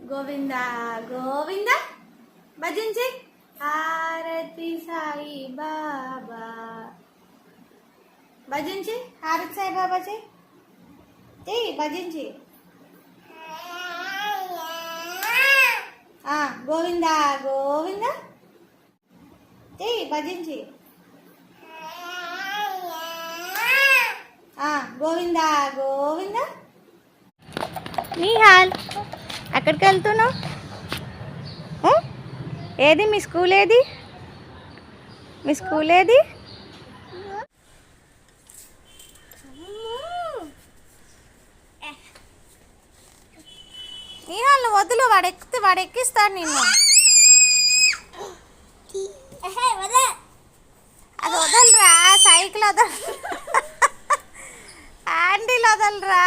గోవింద గోవింద భజించి హారతి సాయి బాబా భజించి హారతి సాయి బాబా చెయ్యి భజించి గోవింద గోవింద చెయ్యి భజించి గోవింద గోవింద. నిహాల్ ఎక్కడికి వెళ్తున్నావు? ఏది మీ స్కూల్ ఏది? మీ స్కూల్ ఏది? నిహాల్ నువ్వు వద్దులు, వాడు ఎక్కిస్తాడు నిన్ను. అది వదలరా, సైకిల్ వదలరా, హ్యాండిల్ వదలరా.